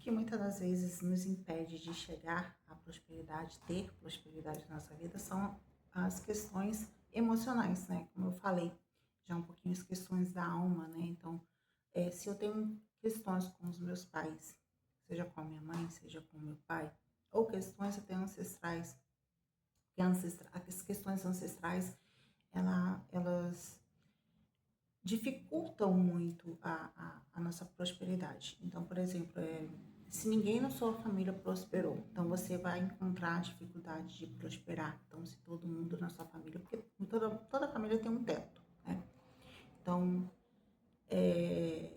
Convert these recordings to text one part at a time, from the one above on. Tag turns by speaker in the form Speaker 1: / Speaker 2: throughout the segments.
Speaker 1: que muitas das vezes nos impede de chegar à prosperidade, ter prosperidade na nossa vida, são as questões emocionais, né? Como eu falei, já um pouquinho as questões da alma, né? Então, se eu tenho questões com os meus pais, seja com a minha mãe, seja com o meu pai, ou questões até ancestrais, que as questões ancestrais, elas dificultam muito a nossa prosperidade. Então, por exemplo, se ninguém na sua família prosperou, então você vai encontrar dificuldade de prosperar. Então, se todo mundo na sua família, porque toda família tem um teto, né? Então, é,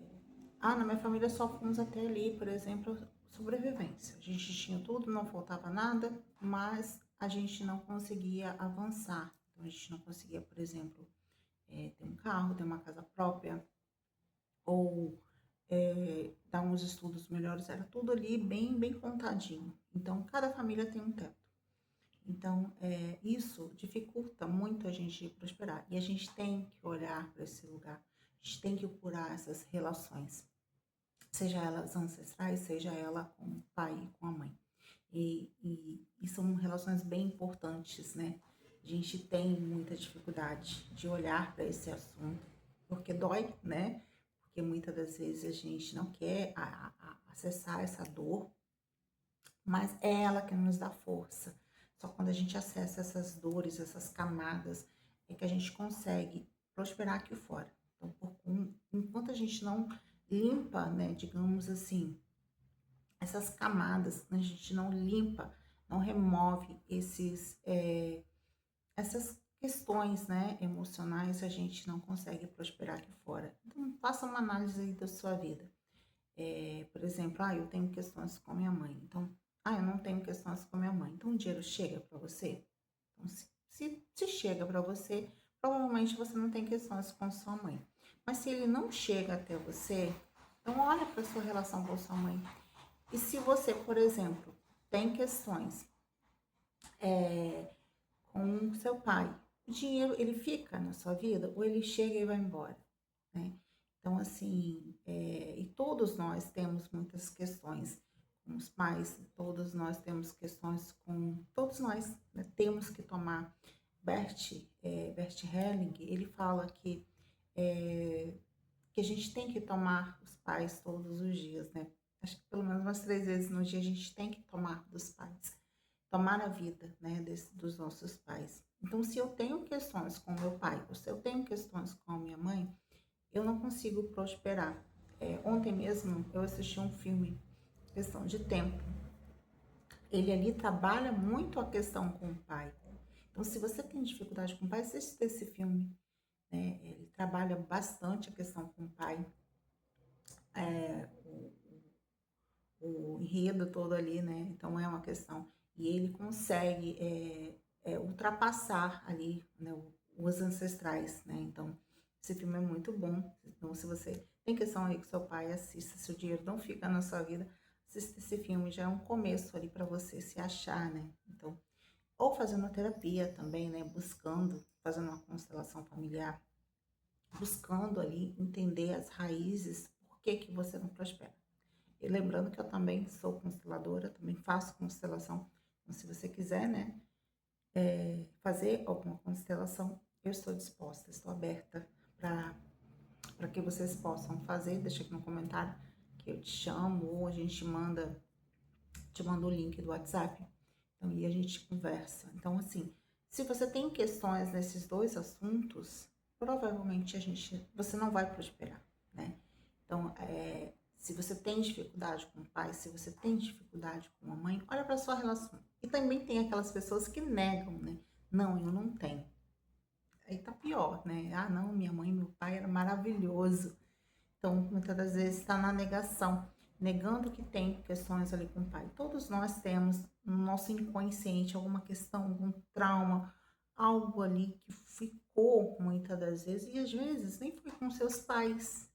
Speaker 1: na minha família só fomos até ali, por exemplo, sobrevivência. A gente tinha tudo, não faltava nada, mas a gente não conseguia avançar. Então, a gente não conseguia, por exemplo, ter um carro, ter uma casa própria, ou dar uns estudos melhores, era tudo ali bem, bem contadinho. Então, cada família tem um teto. Então, isso dificulta muito a gente prosperar. E a gente tem que olhar para esse lugar, a gente tem que curar essas relações, seja elas ancestrais, seja ela com o pai e com a mãe. E são relações bem importantes, né? A gente tem muita dificuldade de olhar para esse assunto, porque dói, né? Porque muitas das vezes a gente não quer acessar essa dor, mas é ela que nos dá força. Só quando a gente acessa essas dores, essas camadas, é que a gente consegue prosperar aqui fora. Então, enquanto a gente não limpa, né, digamos assim, essas camadas, a gente não limpa, não remove essas questões, né, emocionais, a gente não consegue prosperar aqui fora. Então, faça uma análise aí da sua vida. Por exemplo, eu tenho questões com minha mãe. Então, eu não tenho questões com minha mãe. Então, o dinheiro chega para você? Então, se chega para você, provavelmente você não tem questões com sua mãe. Mas se ele não chega até você, então olha para sua relação com sua mãe. E se você, por exemplo, tem questões com seu pai, o dinheiro ele fica na sua vida ou ele chega e vai embora, né? Então, assim, e todos nós temos muitas questões com os pais, todos nós temos questões com, todos nós, né, temos que tomar. Bert Helling, ele fala é, que a gente tem que tomar os pais todos os dias, né? Acho que pelo menos umas 3 vezes no dia a gente tem que tomar dos pais, tomar a vida, né, dos nossos pais. Então, se eu tenho questões com meu pai, ou se eu tenho questões com a minha mãe, eu não consigo prosperar. Ontem mesmo eu assisti um filme, Questão de Tempo. Ele ali trabalha muito a questão com o pai. Então, se você tem dificuldade com o pai, assista esse filme, né? Ele trabalha bastante a questão com o pai, é, o, o enredo todo ali, né? Então, é uma questão. E ele consegue ultrapassar ali, né, os ancestrais, né? Então, esse filme é muito bom. Então, se você tem questão aí com seu pai, assista. Se o dinheiro não fica na sua vida, assista esse filme. Já é um começo ali para você se achar, né? Então, ou fazendo terapia também, né? Buscando, fazendo uma constelação familiar, buscando ali entender as raízes, por que que você não prospera. E lembrando que eu também sou consteladora, também faço constelação. Então, se você quiser, né, fazer alguma constelação, eu estou disposta, estou aberta para que vocês possam fazer. Deixa aqui no comentário que eu te chamo, ou a gente te manda o link do WhatsApp. Então, e a gente conversa. Então, assim, se você tem questões nesses dois assuntos, provavelmente você não vai prosperar, né? Então, se você tem dificuldade com o pai, se você tem dificuldade com a mãe, olha para sua relação. E também tem aquelas pessoas que negam, né? Não, eu não tenho. Aí tá pior, né? Não, minha mãe e meu pai era maravilhoso. Então, muitas das vezes está na negação, negando que tem questões ali com o pai. Todos nós temos no nosso inconsciente alguma questão, algum trauma, algo ali que ficou muitas das vezes, e às vezes nem foi com seus pais,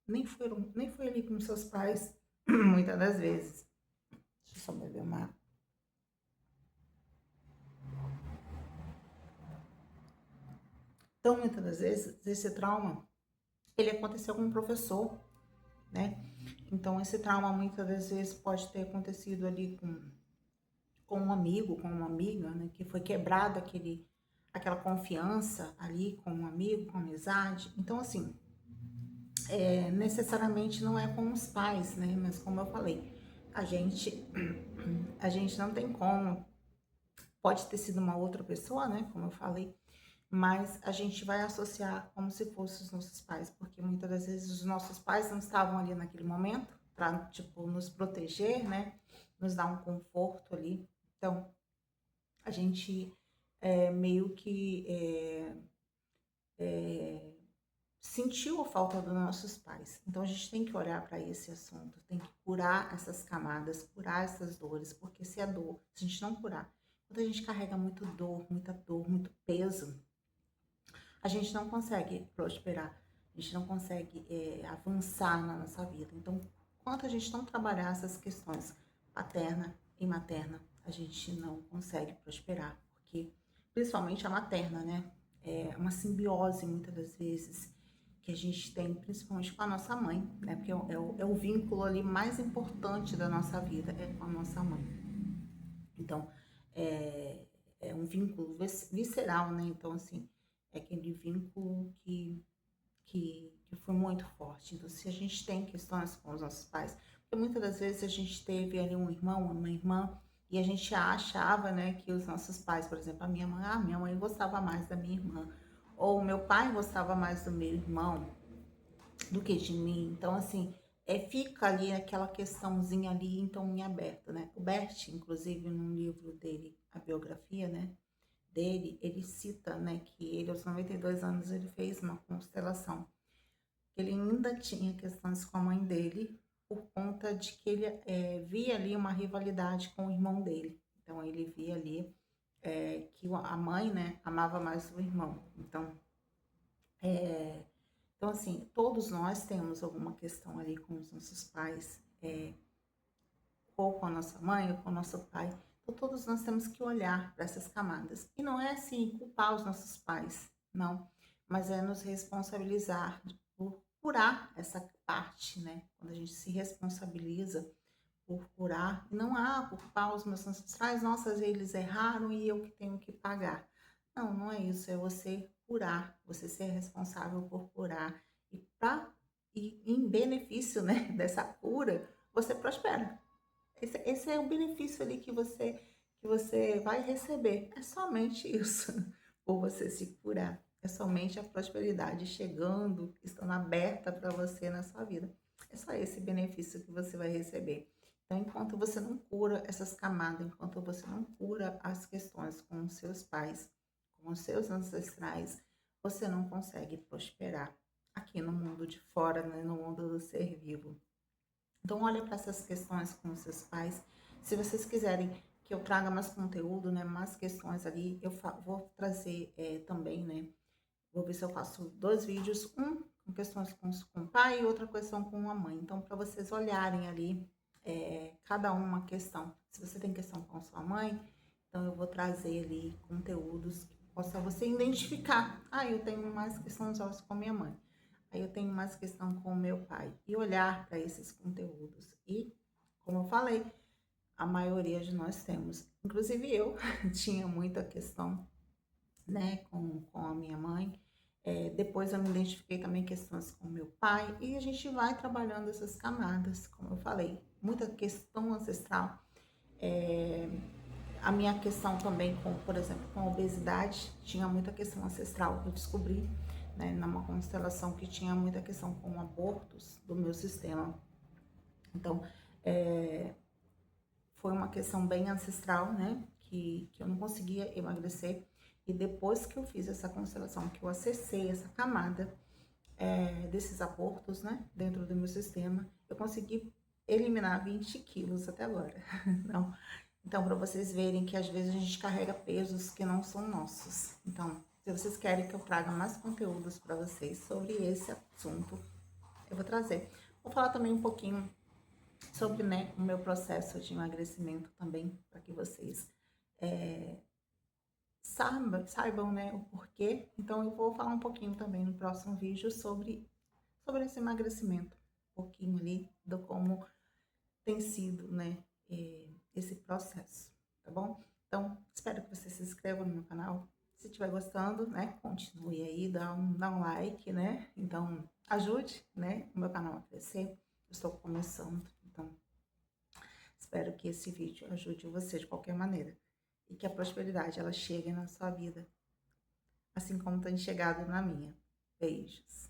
Speaker 1: nem foi ali com seus pais, muitas das vezes. Deixa eu só beber uma água. Então, muitas das vezes, esse trauma, ele aconteceu com um professor, né? Então, esse trauma muitas das vezes pode ter acontecido ali com um amigo, com uma amiga, né? Que foi quebrada aquela confiança ali com um amigo, com amizade. Então, assim, necessariamente não é com os pais, né? Mas como eu falei, a gente, a gente não tem como. Pode ter sido uma outra pessoa, né? Como eu falei, mas a gente vai associar como se fossem os nossos pais, porque muitas das vezes os nossos pais não estavam ali naquele momento para, tipo, nos proteger, né? Nos dar um conforto ali. Então, a gente meio que sentiu a falta dos nossos pais. Então, a gente tem que olhar para esse assunto, tem que curar essas camadas, curar essas dores, porque se a dor, se a gente não curar, quando a gente carrega muito dor, muito peso, a gente não consegue prosperar, a gente não consegue avançar na nossa vida. Então, enquanto a gente não trabalhar essas questões paterna e materna, a gente não consegue prosperar, porque principalmente a materna, né? É uma simbiose muitas das vezes que a gente tem, principalmente com a nossa mãe, né? Porque é o vínculo ali mais importante da nossa vida, é com a nossa mãe. Então, é, é um vínculo visceral, né? Então, assim, é aquele vínculo que foi muito forte. Então, se a gente tem questões com os nossos pais, porque muitas das vezes a gente teve ali um irmão, uma irmã, e a gente achava, né, que os nossos pais, por exemplo, minha mãe gostava mais da minha irmã, ou meu pai gostava mais do meu irmão do que de mim. Então, assim, fica ali aquela questãozinha ali, então, em aberto, né? O Bert, inclusive, num livro dele, a biografia, né, dele, ele cita, né, que ele, aos 92 anos, ele fez uma constelação. Ele ainda tinha questões com a mãe dele, por conta de que ele via ali uma rivalidade com o irmão dele. Então, ele via ali que a mãe, né, amava mais o irmão. É, então, assim, todos nós temos alguma questão ali com os nossos pais, ou com a nossa mãe, ou com o nosso pai. Então, todos nós temos que olhar para essas camadas. E não é assim, culpar os nossos pais, não. Mas é nos responsabilizar por curar essa parte, né? Quando a gente se responsabiliza por curar, e não culpar os meus ancestrais, nossa, eles erraram e eu que tenho que pagar. Não, não é isso, é você curar, você ser responsável por curar e em benefício, né, dessa cura, você prospera. Esse é o benefício ali que você vai receber. É somente isso, por você se curar. É somente a prosperidade chegando, estando aberta para você na sua vida. É só esse benefício que você vai receber. Então, enquanto você não cura essas camadas, enquanto você não cura as questões com os seus pais, com os seus ancestrais, você não consegue prosperar aqui no mundo de fora, né? No mundo do ser vivo. Então, olha para essas questões com os seus pais. Se vocês quiserem que eu traga mais conteúdo, né, mais questões ali, vou trazer também, né? Vou ver se eu faço 2 vídeos, um com questões com o pai e outra questão com a mãe. Então, para vocês olharem ali, cada uma questão. Se você tem questão com a sua mãe, então eu vou trazer ali conteúdos que possa você identificar. Ah, eu tenho mais questões com a minha mãe. Aí eu tenho mais questão com o meu pai. E olhar para esses conteúdos. E, como eu falei, a maioria de nós temos. Inclusive eu tinha muita questão, né, com a minha mãe. Depois eu me identifiquei também questões com o meu pai. E a gente vai trabalhando essas camadas, como eu falei. Muita questão ancestral. É, a minha questão também com, por exemplo, com a obesidade, tinha muita questão ancestral. Eu descobri, né, numa constelação que tinha muita questão com abortos do meu sistema. Então, é, foi uma questão bem ancestral, né, que eu não conseguia emagrecer. E depois que eu fiz essa constelação, que eu acessei essa camada desses abortos, né, dentro do meu sistema, eu consegui eliminar 20 quilos até agora. Não, então, para vocês verem que às vezes a gente carrega pesos que não são nossos. Então, se vocês querem que eu traga mais conteúdos para vocês sobre esse assunto, eu vou trazer. Vou falar também um pouquinho sobre, né, o meu processo de emagrecimento também, para que vocês saibam, né, o porquê. Então, eu vou falar um pouquinho também no próximo vídeo sobre esse emagrecimento, pouquinho ali do como tem sido, né, esse processo, tá bom? Então, espero que você se inscreva no meu canal. Se estiver gostando, né, continue aí, dá um like, né? Então, ajude, né, o meu canal a crescer. Eu estou começando, então espero que esse vídeo ajude você de qualquer maneira e que a prosperidade ela chegue na sua vida, assim como tem chegado na minha. Beijos.